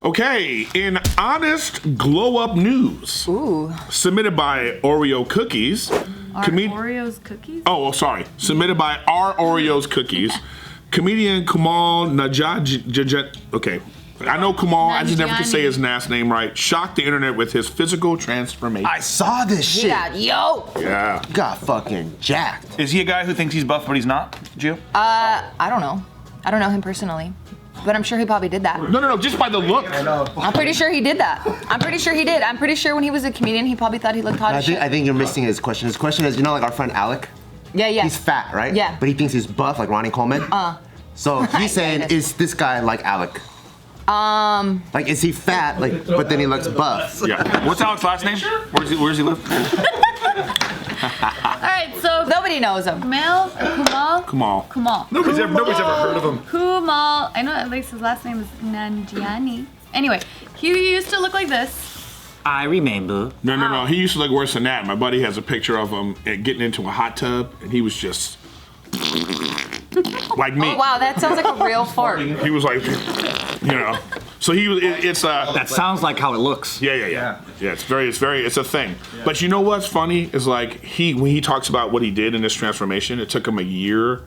Okay, in honest glow-up news, submitted by Oreo Cookies. Oreos Cookies? Oh, sorry. Submitted by our Oreos Cookies. Comedian Kumail Nanjiani. Okay. I know Kumail, I just never can say his last name right. Shocked the internet with his physical transformation. I saw this shit. Yeah, Yeah. Got fucking jacked. Is he a guy who thinks he's buff but he's not, Jill? I don't know. I don't know him personally. But I'm sure he probably did that. No, just by the look. I'm pretty sure he did that. I'm pretty sure he did. I'm pretty sure when he was a comedian, he probably thought he looked hot as shit. I think you're missing his question. His question is, you know, like our friend Alec? Yeah. He's fat, right? Yeah. But he thinks he's buff, like Ronnie Coleman. So he's saying, is this guy like Alec? Like, is he fat, like, but then he looks buff? Yeah. What's Alec's last name? Where does he live? All right, so Nobody knows him. Kumail. Nobody's ever heard of him. Kumail. I know at least his last name is Nanjiani. Anyway, he used to look like this. I remember. No. He used to look worse than that. My buddy has a picture of him getting into a hot tub, and he was just like me. Oh wow, that sounds like a real fart. He was like, you know. So he was. It's That sounds like how it looks. Yeah. It's a thing. Yeah. But you know what's funny is like when he talks about what he did in this transformation, it took him a year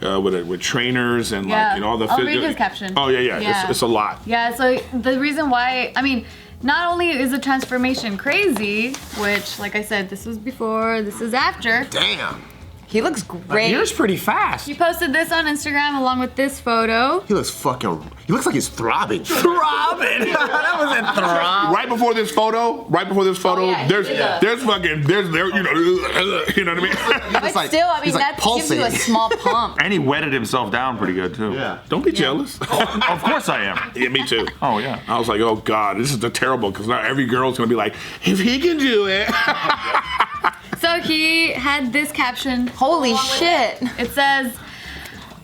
with trainers and like all the. I'll read his caption. Oh yeah. It's a lot. Yeah. So the reason why, I mean, not only is the transformation crazy, which like I said, this was before, this is after. Damn. He looks great. Yours pretty fast. He posted this on Instagram along with this photo. He looks like he's throbbing. Throbbing? That wasn't throb. Right before this photo, there's you know what I mean? But still, I mean, that gives you a small pump. And he wetted himself down pretty good too. Yeah. Don't be jealous. Of course I am. Yeah, me too. Oh yeah. I was like, oh God, this is terrible because now every girl's gonna be like, if he can do it. So he had this caption. Holy shit. It says,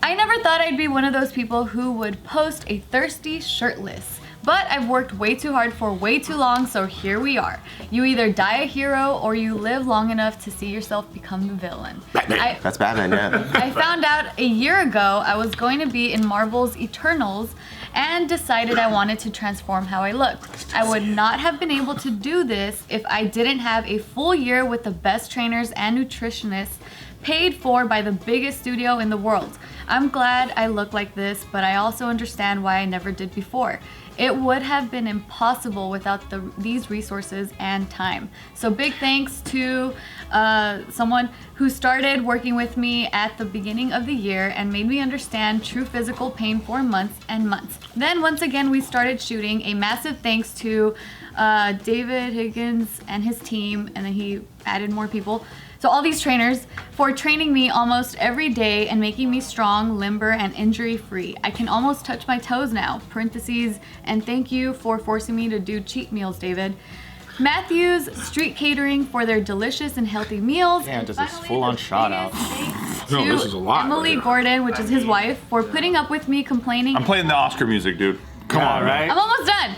I never thought I'd be one of those people who would post a thirsty shirtless. But I've worked way too hard for way too long, so here we are. You either die a hero or you live long enough to see yourself become the villain. Batman. That's Batman, yeah. I found out a year ago I was going to be in Marvel's Eternals and decided I wanted to transform how I looked. I would not have been able to do this if I didn't have a full year with the best trainers and nutritionists paid for by the biggest studio in the world. I'm glad I look like this, but I also understand why I never did before. It would have been impossible without these resources and time. So big thanks to someone who started working with me at the beginning of the year and made me understand true physical pain for months and months. Then once again, we started shooting. A massive thanks to David Higgins and his team, and then he added more people. So all these trainers for training me almost every day and making me strong, limber, and injury-free. I can almost touch my toes now, parentheses, and thank you for forcing me to do cheat meals, David. Matthews Street Catering for their delicious and healthy meals. Damn, just this full-on shout out. No, this is a lot. Emily Gordon, which is his wife, for putting up with me complaining. I'm playing the Oscar music, dude. Come on, right? I'm almost done.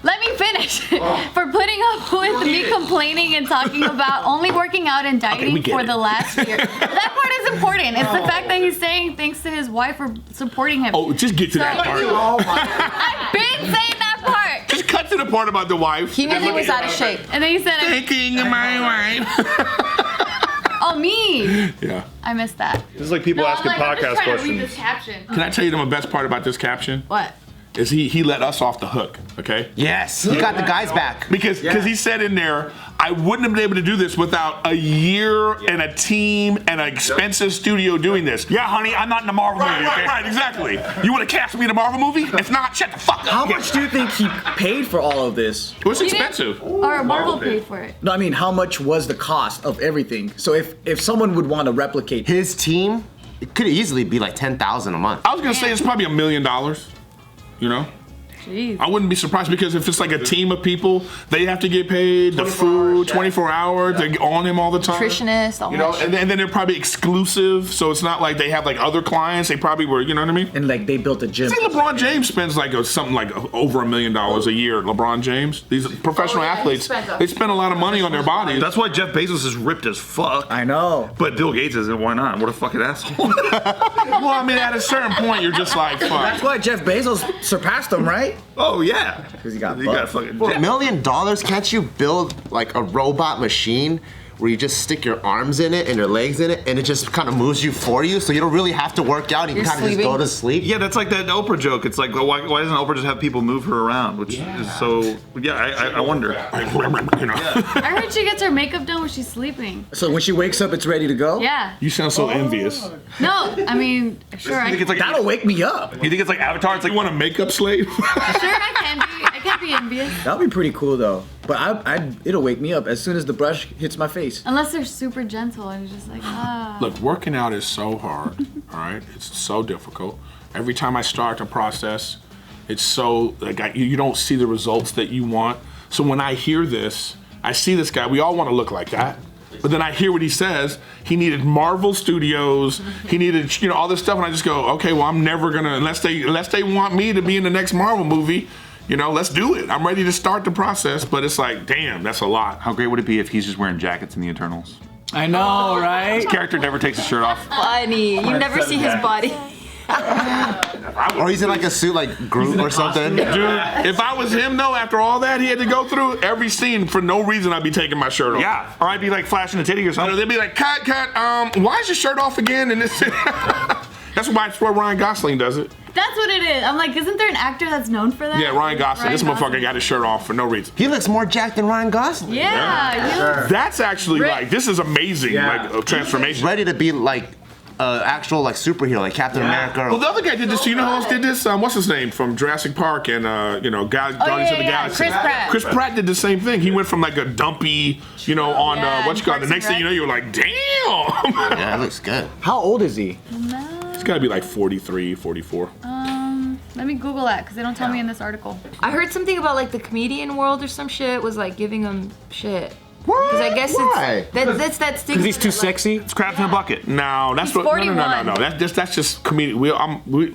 Let me finish. For putting up with me complaining and talking about only working out and dieting for the last year. That part is important. It's the fact that he's saying thanks to his wife for supporting him. Oh, just get to that part. I've been saying that part. Just cut to the part about the wife. He knew he was out of shape. And then he said, Thinking of my wife. oh, me. Yeah. I missed that. This is like people asking I'm just podcast trying to read questions. this caption. Can I tell you the best part about this caption? What? Is he let us off the hook, okay? Yes, he got the guys back. Because he said in there, I wouldn't have been able to do this without a year and a team and an expensive studio doing this. Yeah, honey, I'm not in the Marvel movie. Okay? Right, exactly. You would have cast me in a Marvel movie? If not, shut the fuck up. How much do you think he paid for all of this? It was expensive. Or Marvel paid for it. No, I mean, how much was the cost of everything? So if someone would want to replicate His team, it could easily be like $10,000 a month. I was gonna say it's probably $1 million, you know? Jeez. I wouldn't be surprised because if it's like a team of people, they have to get paid, the food, 24 hours, they're on him all the time. Nutritionist, all You know, that and then they're probably exclusive, so it's not like they have like other clients. They probably were, you know what I mean? and like they built a gym? I think LeBron James spends like something like over $1 million a year. LeBron James, these professional athletes, they spend a lot of money on their bodies. That's why Jeff Bezos is ripped as fuck. I know. But Bill Gates isn't. Why not? What a fucking asshole. Well, I mean, at a certain point, you're just like, fuck. That's why Jeff Bezos surpassed him, right? Really? Oh yeah. Because he got You got buff. fucking. For $1 million, can't you build like a robot machine where you just stick your arms in it and your legs in it and it just kind of moves you for you so you don't really have to work out. You can You're kind of just go sleeping. to sleep. Yeah, that's like that Oprah joke. It's like, well, why doesn't Oprah just have people move her around? Which is so. Yeah, I wonder. You know? I heard she gets her makeup done when she's sleeping. So when she wakes up, it's ready to go? Yeah. You sound so envious. No, I mean, sure, You think it's like That'll wake me up. You think it's like Avatar? It's like You want a makeup slave? sure I can be. I can be envious. That'll be pretty cool though. But it'll wake me up as soon as the brush hits my face. Unless they're super gentle and you're just like, ah. Look, working out is so hard, all right? It's so difficult. Every time I start a process, it's so, like, you don't see the results that you want. So when I hear this, I see this guy, we all want to look like that. But then I hear what he says. He needed Marvel Studios. He needed, all this stuff. And I just go, okay, well, I'm never going to, unless they want me to be in the next Marvel movie, let's do it. I'm ready to start the process. But it's like, damn, that's a lot. How great would it be if he's just wearing jackets in the Eternals? I know, right? His character never takes his shirt off. Funny. You never see his body. Or he's in like a suit like Groot or something. Dude, if I was him though, after all that he had to go through, every scene for no reason I'd be taking my shirt off. Yeah, or I'd be like flashing a titty or something. They'd be like, cut, why is your shirt off again? And this that's why I swear Ryan Gosling does it. That's what it is. I'm like, isn't there an actor that's known for that? Yeah, Ryan Gosling. This motherfucker got his shirt off for no reason. He looks more jacked than Ryan Gosling. Yeah. That's actually Rick. like, this is amazing, like a transformation. Ready to be like actual like superhero, like Captain America. Well, the other guy did this. You know who else did this? What's his name from Jurassic Park and Guardians of the Galaxy? Chris Pratt. Chris Pratt did the same thing. He went from like a dumpy, on Yeah, what you call it. The Parks next and thing you know, you're like, damn. Yeah, it looks good. How old is he? It's got to be like 43, 44. Let me Google that because they don't tell me in this article. I heard something about like the comedian world or some shit was like giving him shit. What? Because I guess Why? that's that stigma. Because he's too that, like, sexy. It's crabs in a bucket. No, that's He's what. No. 41. That's just comedic.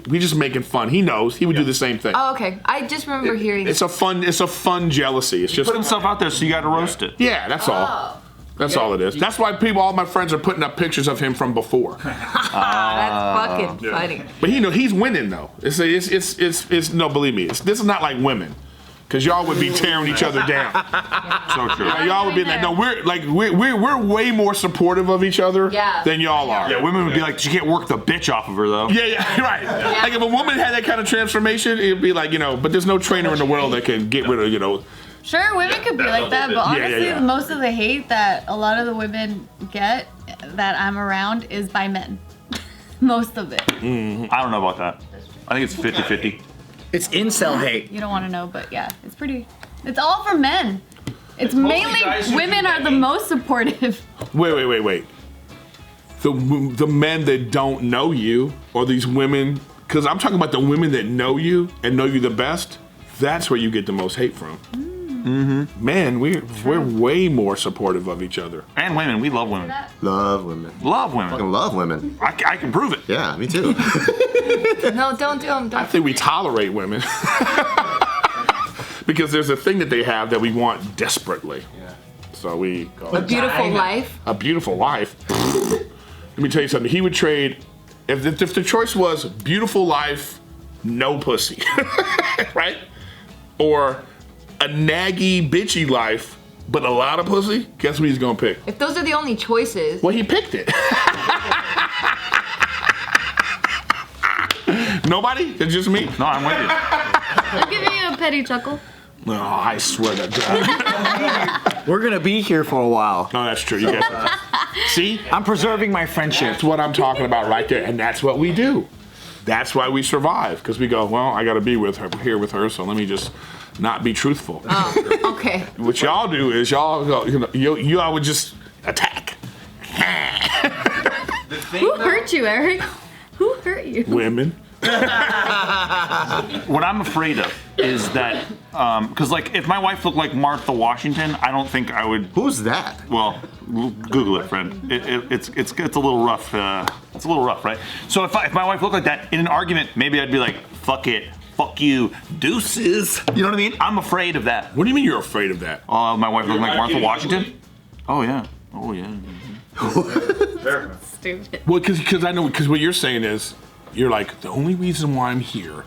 We just making fun. He knows. He would do the same thing. Oh, okay. I just remember hearing. It's a fun jealousy. It's just Put himself out there, so you got to roast it. yeah. That's all. That's all it is. That's why all my friends are putting up pictures of him from before. That's fucking funny. But he's winning though. It's no, believe me. This is not like women, because y'all would be tearing each other down. So true. Y'all would be like, no, we're way more supportive of each other Yeah. than y'all are. Yeah, women would be like, you can't work the bitch off of her though. Yeah, right. Like if a woman had that kind of transformation, it'd be like, but there's no trainer in the world that can get rid of, Sure, women could be like that, but honestly, yeah. most of the hate that a lot of the women get that I'm around is by men. Most of it. I don't know about that. I think it's 50-50. It's incel hate. You don't want to know, but yeah, it's all for men. It's mainly women are the most supportive. Wait. The men that don't know you, or these women, because I'm talking about the women that know you and know you the best. That's where you get the most hate from. Mm-hmm. Man, we're way more supportive of each other. And women, we love women. Love women. Love women. Fucking love women. I can prove it. Yeah, me too. No, don't do them. I think we tolerate women. Because there's a thing that they have that we want desperately. Yeah. So we go, A beautiful life. a beautiful life. Let me tell you something. He would trade, if the choice was beautiful life, no pussy, right? Or a naggy, bitchy life, but a lot of pussy, guess what he's gonna pick? If those are the only choices. Well, he picked it. Nobody? It's just me? No, I'm with you. I'm giving you a petty chuckle. No, I swear to God. We're gonna be here for a while. No, that's true. You guys see? I'm preserving my friendship. That's what I'm talking about right there. And that's what we do. That's why we survive. Because we go, well, I got to be with her, so let me just not be truthful. Oh, okay. What y'all do is y'all go, y'all would just attack. Who hurt you, Eric? Who hurt you? Women. What I'm afraid of is that, because like if my wife looked like Martha Washington, I don't think I would. Who's that? Well, Google it, friend. It's a little rough. It's a little rough, right? So if my wife looked like that in an argument, maybe I'd be like, fuck it, fuck you, deuces. You know what I mean? I'm afraid of that. What do you mean you're afraid of that? My wife looking like Martha Washington? Oh yeah. Stupid. Well, because I know, because what you're saying is, you're like, the only reason why I'm here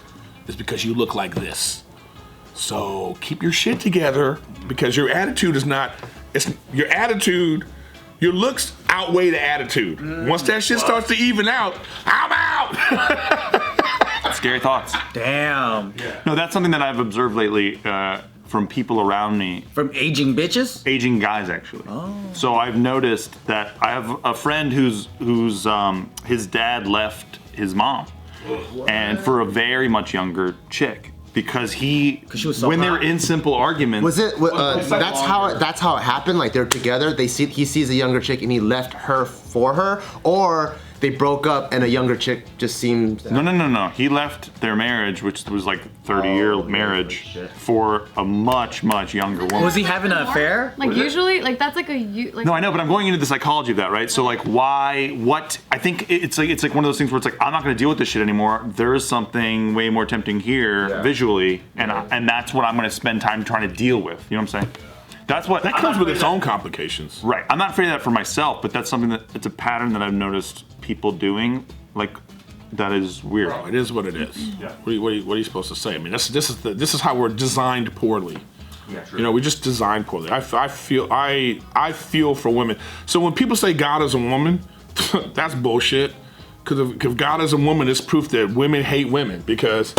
is because you look like this. So keep your shit together because your attitude is not. Your attitude. Your looks outweigh the attitude. Once that shit starts to even out, I'm out. Scary thoughts. Damn. No, that's something that I've observed lately from people around me. From aging bitches? Aging guys, actually. Oh. So I've noticed that I have a friend whose his dad left his mom, and for a very much younger chick. Because she was so when they hot. were in simple arguments. Was it? That's how it happened. Like they're together. He sees a younger chick and he left her for her, or they broke up and a younger chick just seemed. No. He left their marriage, which was like 30-year marriage, for a much younger woman. Was he having an affair? Like usually, like that's like a like. No, I know, but I'm going into the psychology of that, right? So like, why? What? I think it's like one of those things where it's like I'm not going to deal with this shit anymore. There is something way more tempting here visually, and that's what I'm going to spend time trying to deal with. You know what I'm saying? That's what That comes with its own complications. Right. I'm not afraid of that for myself, but that's something that it's a pattern that I've noticed people doing. Like, that is weird. Bro, it is what it is. Yeah. What are you supposed to say? I mean, this is how we're designed poorly. Yeah, true. You know, we just designed poorly. I feel for women. So when people say God is a woman, that's bullshit. Because if God is a woman, it's proof that women hate women. Because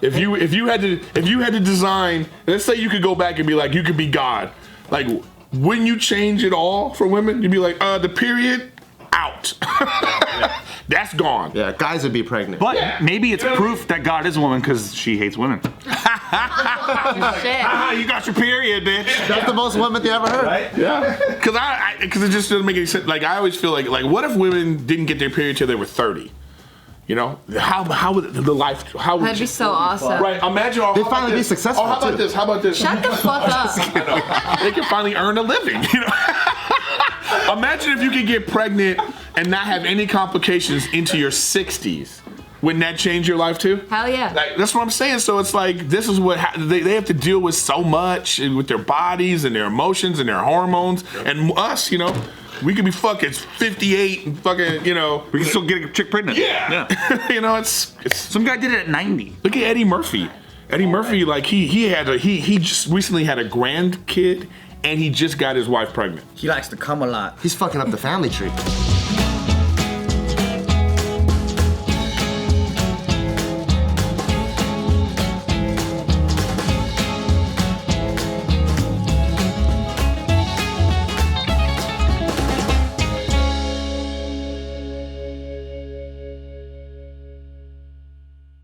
if you had to design, let's say you could go back and be like, you could be God. Like, wouldn't you change it all for women? You'd be like, the period, out. That's gone. Yeah, guys would be pregnant. But maybe it's proof that God is a woman because she hates women. Shit. You got your period, bitch. That's the most women they ever heard. Right? Yeah. Because it just doesn't make any sense. Like, I always feel like what if women didn't get their period till they were 30? You know, how would the life? How would That'd be so awesome. Right. Imagine. They'd finally be successful. Oh, how about this? How about this? Shut the fuck up. They can finally earn a living. You know. Imagine if you could get pregnant and not have any complications into your 60s. Wouldn't that change your life too? Hell yeah. Like, that's what I'm saying. So it's like this is what they have to deal with so much with their bodies and their emotions and their hormones and us. You know. We could be fucking 58 and fucking, you know. We can still get a chick pregnant. Yeah. You know, it's some guy did it at 90. Look at Eddie Murphy. Eddie Murphy, like he just recently had a grandkid and he just got his wife pregnant. He likes to come a lot. He's fucking up the family tree.